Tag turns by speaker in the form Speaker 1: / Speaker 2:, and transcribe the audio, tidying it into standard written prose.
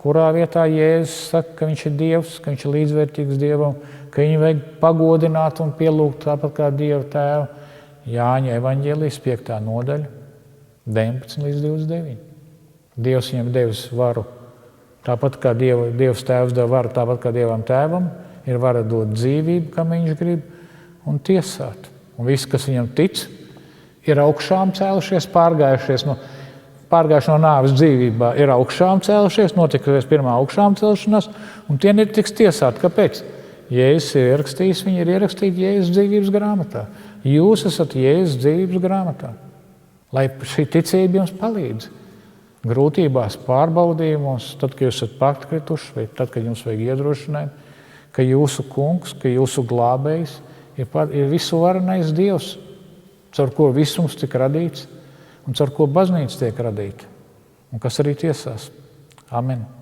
Speaker 1: kurā vietā Jēzus saka, ka viņš ir Dievs, ka viņš ir līdzvērtīgs Dievam, ka viņu vajag pagodināt un pielūgt tāpat kā Dieva tēvu. Jāņa evaņģēlijas 5. nodaļa, 19 līdz 29. Dievs viņam devis varu, tāpat kā Dievs tēvs deva varu, tāpat kā Dievam tēvam, ir vara dot dzīvību, kam viņš grib, un tiesāt. Un visi, kas viņam tic, ir augšām cēlušies, pārgājuši no nāves dzīvībā, ir augšām cēlušies, notikusies pirmā augšām celšanās, un tie netiks tiesāti. Kāpēc? Jēzus ir ierakstījis, viņi ir ierakstīti Jēzus dzīvības grāmatā. Jūs esat Jēzus dzīvības grāmatā. Lai šī ticība jums palīdz grūtībās, pārbaudījumos, tad, kad jūs esat pārkrituši, vai tad, kad jums vajag iedrošināt, ka jūsu kungs, ka jūsu glābējs ir visuvarenais Dievs, caur ko visums tika radīts un caur ko baznīca tiek radīta, un kas arī tiesās. Amen.